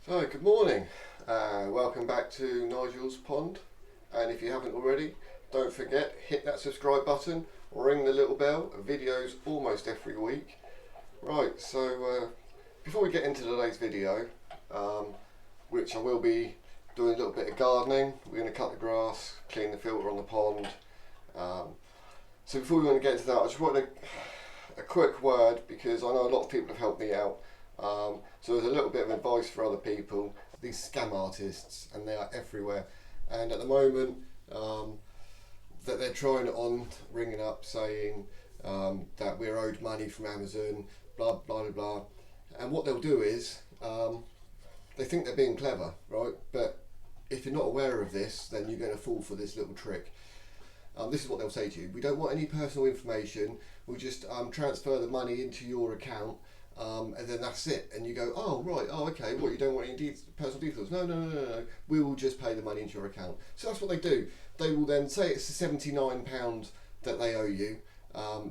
So, good morning. Welcome back to Nigel's Pond. And if you haven't already, don't forget, hit that subscribe button, ring the little bell. Videos almost every week. Right, so before we get into today's video, which I will be doing a little bit of gardening, we're going to cut the grass, clean the filter on the pond. So before we want to get into that, I just want a quick word, because I know a lot of people have helped me out. So there's a little bit of advice for other people. These scam artists, and they are everywhere. And at the moment, that they're trying it on, ringing up saying that we're owed money from Amazon, blah blah blah blah. And what they'll do is they think they're being clever, right? But if you're not aware of this, then you're going to fall for this little trick. This is what they'll say to you: we don't want any personal information. We'll just transfer the money into your account. And then that's it. And you go, oh right, oh okay, what, you don't want any personal details? No, no, no, no, no. We will just pay the money into your account. So that's what they do. They will then say it's the £79 that they owe you.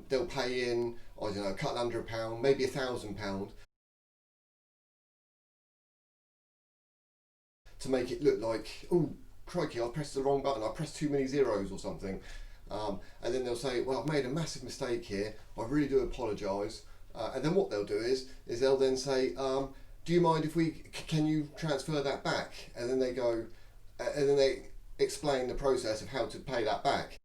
They'll pay in, I don't know, a couple £100, maybe £1,000, to make it look like, oh crikey, I pressed the wrong button, I pressed too many zeros or something. And then they'll say, well, I've made a massive mistake here, I really do apologise. And then what they'll do is they'll then say, do you mind if can you transfer that back? And then they go, and then they explain the process of how to pay that back.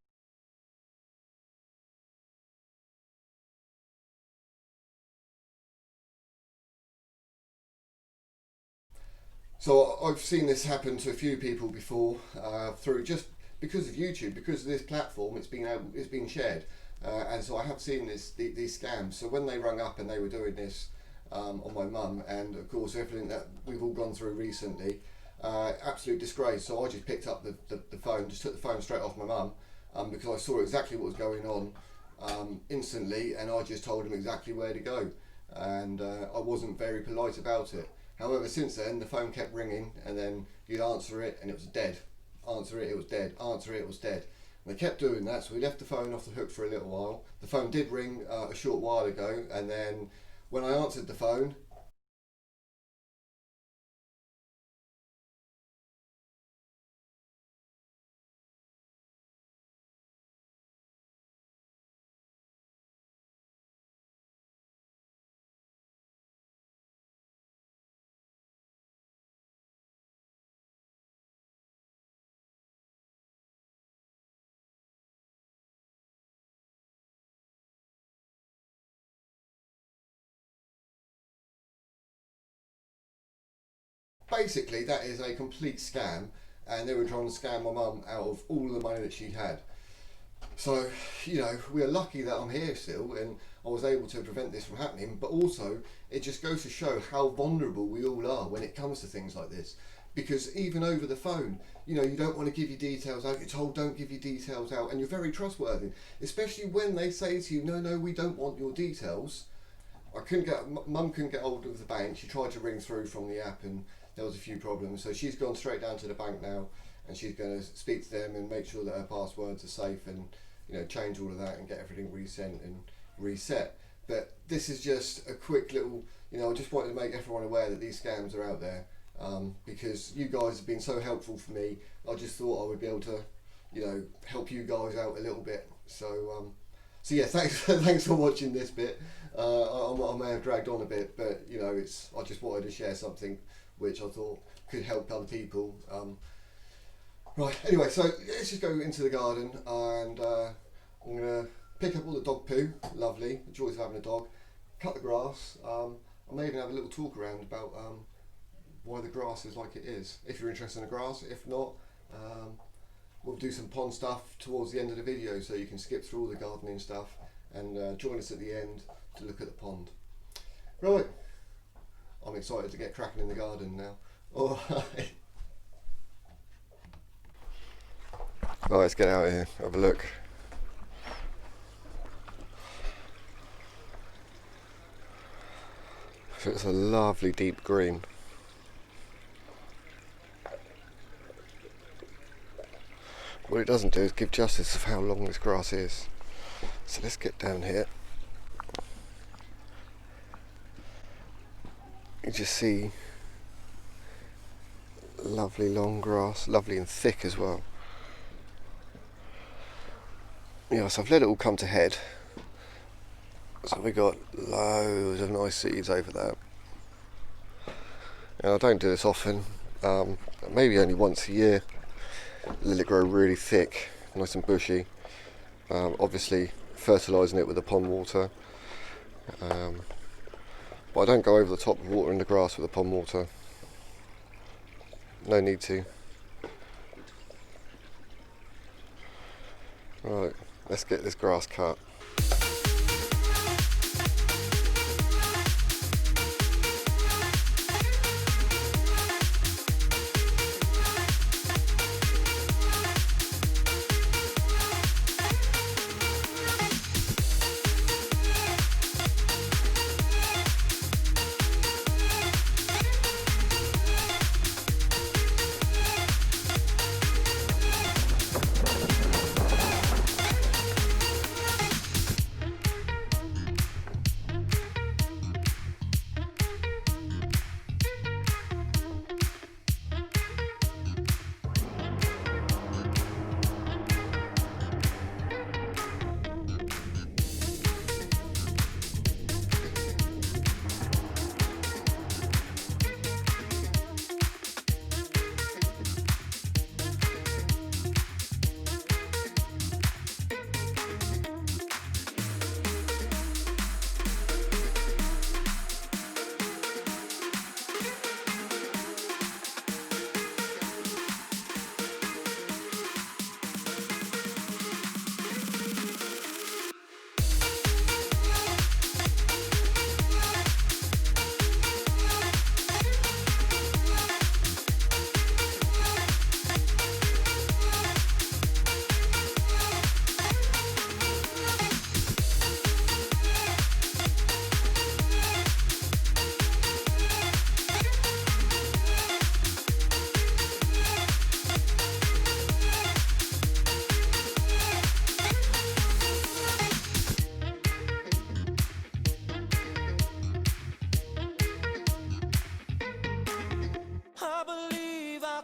So I've seen this happen to a few people before, through just because of YouTube, because of this platform, it's been shared. And so I have seen these scams. So when they rung up and they were doing this on my mum, and of course everything that we've all gone through recently, absolute disgrace. So I just picked up the phone, just took the phone straight off my mum, because I saw exactly what was going on instantly, and I just told him exactly where to go. And I wasn't very polite about it. However, since then the phone kept ringing, and then you'd answer it and it was dead. Answer it, it was dead. Answer it, it was dead. They kept doing that, so we left the phone off the hook for a little while. The phone did ring a short while ago, and then when I answered the phone, basically that is a complete scam, and they were trying to scam my mum out of all the money that she had. So, we are lucky that I'm here still, and I was able to prevent this from happening, but also it just goes to show how vulnerable we all are when it comes to things like this. Because even over the phone, you don't want to give your details out, you're told don't give your details out, and you're very trustworthy, especially when they say to you, no, no, we don't want your details. Mum couldn't get hold of the bank. She tried to ring through from the app, and there was a few problems. So she's gone straight down to the bank now, and she's going to speak to them and make sure that her passwords are safe, and change all of that and get everything resent and reset. But this is just a quick little, I just wanted to make everyone aware that these scams are out there, because you guys have been so helpful for me. I just thought I would be able to, help you guys out a little bit. So yeah, thanks thanks for watching this bit. I may have dragged on a bit, but I just wanted to share something which I thought could help other people. Right. Anyway, so let's just go into the garden, and I'm gonna pick up all the dog poo. Lovely, the joys of having a dog. Cut the grass. I may even have a little talk around about why the grass is like it is. If you're interested in the grass, if not, we'll do some pond stuff towards the end of the video, so you can skip through all the gardening stuff and join us at the end to look at the pond. Right, I'm excited to get cracking in the garden now. All right. Right, let's get out of here, have a look. So it's a lovely deep green. What it doesn't do is give justice of how long this grass is. So let's get down here. You just see Lovely long grass, lovely and thick as well. Yeah, so I've let it all come to head. So we got loads of nice seeds over there. And I don't do this often, maybe only once a year. Let it grow really thick, nice and bushy. Obviously fertilising it with the pond water. But I don't go over the top of watering the grass with the pond water. No need to. Right, let's get this grass cut.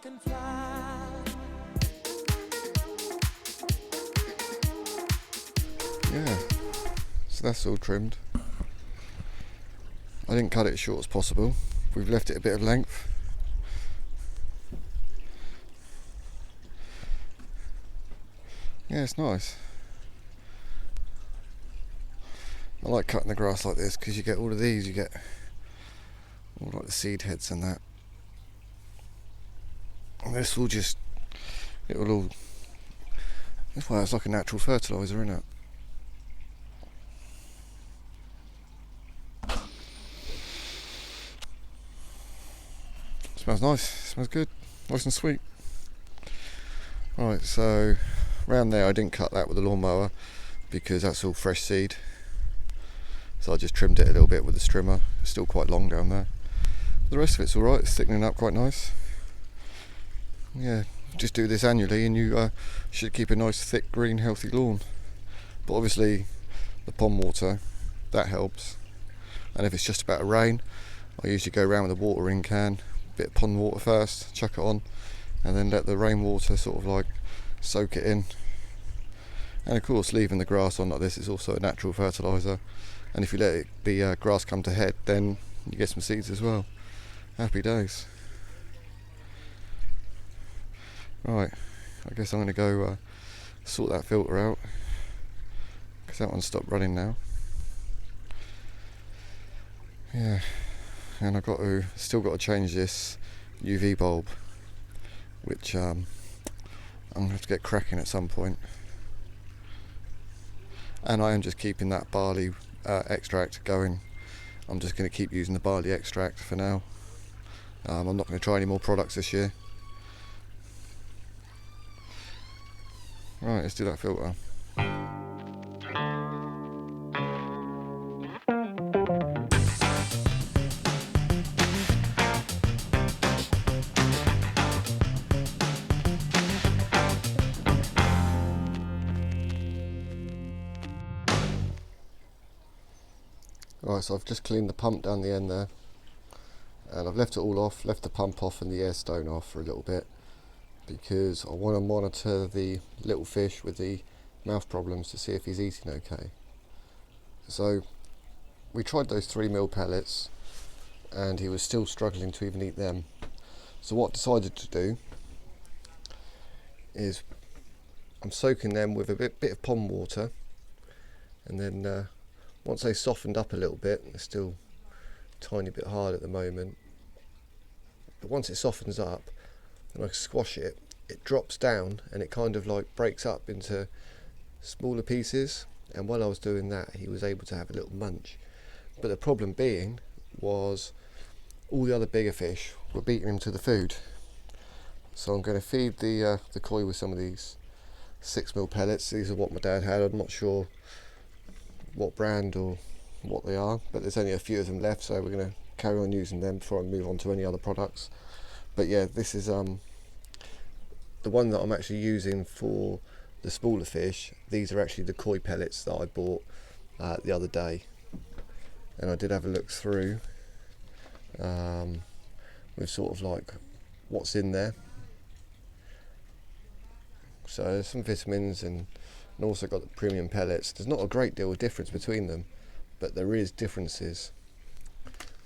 can fly. Yeah, so that's all trimmed. I didn't cut it as short as possible. We've left it a bit of length. Yeah, it's nice. I like cutting the grass like this because you get all of these, you get all like the seed heads and that. And this will just, it will all, that's why it's like a natural fertiliser, isn't it? Smells nice, smells good, nice and sweet. Right, so around there I didn't cut that with the lawnmower because that's all fresh seed. So I just trimmed it a little bit with the trimmer. It's still quite long down there. The rest of it's alright, it's thickening up quite nice. Yeah, just do this annually and you should keep a nice thick green healthy lawn. But obviously the pond water, that helps. And if it's just about to rain, I usually go around with a watering can, bit of pond water first, chuck it on, and then let the rainwater sort of like soak it in. And of course leaving the grass on like this is also a natural fertiliser. And if you let the grass come to head, then you get some seeds as well. Happy days. Right, I guess I'm going to go sort that filter out because that one's stopped running now. Yeah, and still got to change this UV bulb, which I'm going to have to get cracking at some point. And I am just keeping that barley extract going. I'm just going to keep using the barley extract for now. I'm not going to try any more products this year. Right, let's do that filter. Right, so I've just cleaned the pump down the end there, and I've left it all off, left the pump off and the air stone off for a little bit, because I want to monitor the little fish with the mouth problems to see if he's eating okay. So we tried those 3mm pellets and he was still struggling to even eat them. So what I decided to do is I'm soaking them with a bit of pond water, and then once they softened up a little bit, they're still a tiny bit hard at the moment, but once it softens up and I squash it, it drops down and it kind of like breaks up into smaller pieces, and while I was doing that he was able to have a little munch. But the problem being was all the other bigger fish were beating him to the food. So I'm going to feed the koi with some of these 6mm pellets. These are what my dad had. I'm not sure what brand or what they are, but there's only a few of them left, so we're going to carry on using them before I move on to any other products. But yeah, this is the one that I'm actually using for the smaller fish. These are actually the koi pellets that I bought the other day, and I did have a look through with sort of like what's in there. So there's some vitamins and also got the premium pellets. There's not a great deal of difference between them, but there is differences,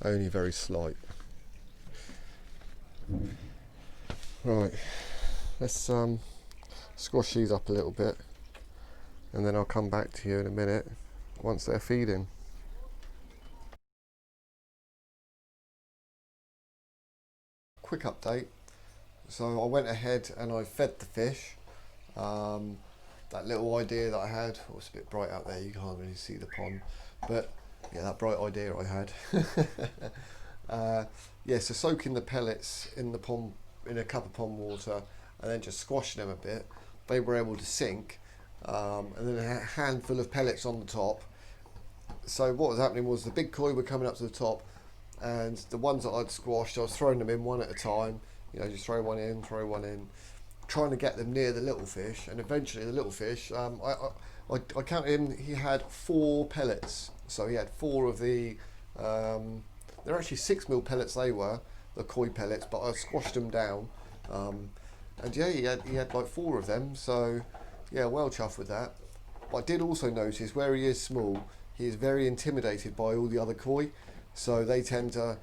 only very slight. Right, let's squash these up a little bit, and then I'll come back to you in a minute once they're feeding. Quick update. So I went ahead and I fed the fish. That little idea that I had, oh, it's a bit bright out there, you can't really see the pond, but yeah, that bright idea I had. Yeah, so soaking the pellets in the pond, in a cup of pond water, and then just squashing them a bit, they were able to sink, and then a handful of pellets on the top. So what was happening was the big koi were coming up to the top, and the ones that I'd squashed, I was throwing them in one at a time, you know, just throw one in, trying to get them near the little fish. And eventually the little fish, I counted him, he had 4 pellets. So he had 4 of the, they're actually 6mm pellets they were, the koi pellets, but I squashed them down. And yeah, he had like 4 of them, so yeah, well chuffed with that. But I did also notice where he is small, he is very intimidated by all the other koi. So they tend to,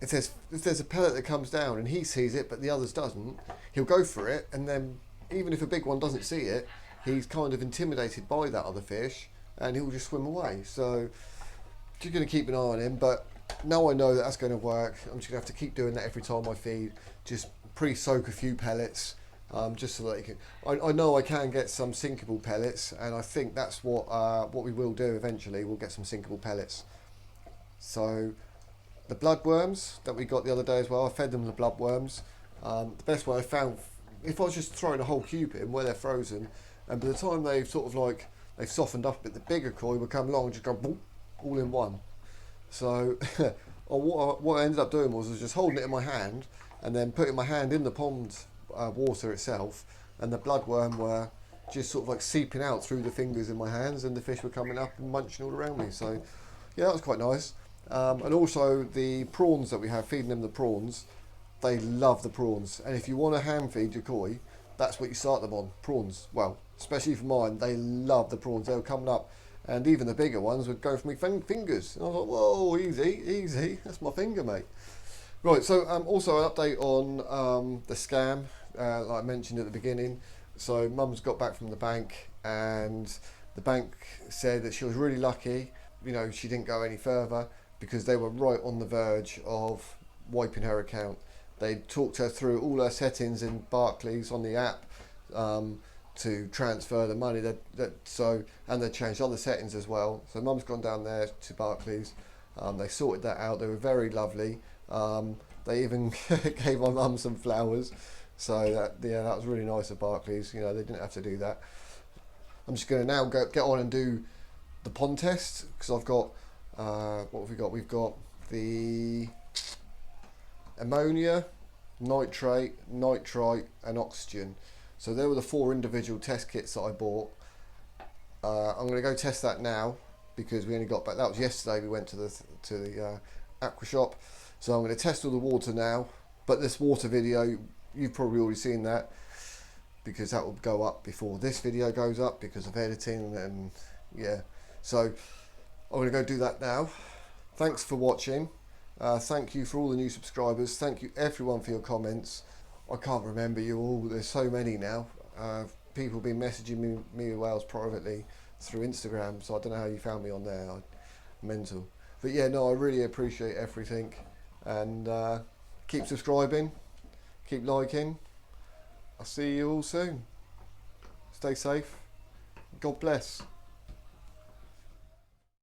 if there's a pellet that comes down and he sees it but the others doesn't, he'll go for it, and then even if a big one doesn't see it, he's kind of intimidated by that other fish and he'll just swim away. So just going to keep an eye on him, but now I know that that's going to work. I'm just going to have to keep doing that every time I feed, just pre-soak a few pellets, just so that he can, I know I can get some sinkable pellets, and I think that's what we will do eventually. We'll get some sinkable pellets. So the bloodworms that we got the other day as well, I fed them the bloodworms. The best way I found, if I was just throwing a whole cube in where they're frozen, and by the time they've sort of like, they've softened up a bit, the bigger koi would come along and just go boom, all in one. So what I ended up doing was just holding it in my hand and then putting my hand in the pond water itself, and the bloodworm were just sort of like seeping out through the fingers in my hands, and the fish were coming up and munching all around me. So yeah, that was quite nice. And also the prawns that we have, feeding them the prawns, they love the prawns. And if you want to hand feed your koi, that's what you start them on, prawns. Well, especially for mine, they love the prawns. They were coming up, and even the bigger ones would go for me fingers. And I was like, whoa, easy, that's my finger, mate. Right, so also an update on the scam, like I mentioned at the beginning. So Mum's got back from the bank, and the bank said that she was really lucky, you know, she didn't go any further, because they were right on the verge of wiping her account. They talked her through all her settings in Barclays on the app to transfer the money. And they changed other settings as well. So Mum's gone down there to Barclays. They sorted that out. They were very lovely. They even gave my mum some flowers. So that was really nice of Barclays. You know, they didn't have to do that. I'm just going to now get on and do the pond test, because I've got what have we got? We've got the ammonia, nitrate, nitrite and oxygen. So there were the 4 individual test kits that I bought. I'm going to go test that now, because we only got back, that was yesterday, we went to the aqua shop. So I'm going to test all the water now. But this water video, you've probably already seen that, because that will go up before this video goes up because of editing, and yeah. So I'm going to go do that now. Thanks for watching. Thank you for all the new subscribers. Thank you everyone for your comments. I can't remember you all. There's so many now. People have been messaging me Wales privately through Instagram, so I don't know how you found me on there. Mental. But yeah, no, I really appreciate everything, and keep subscribing, keep liking. I'll see you all soon. Stay safe. God bless.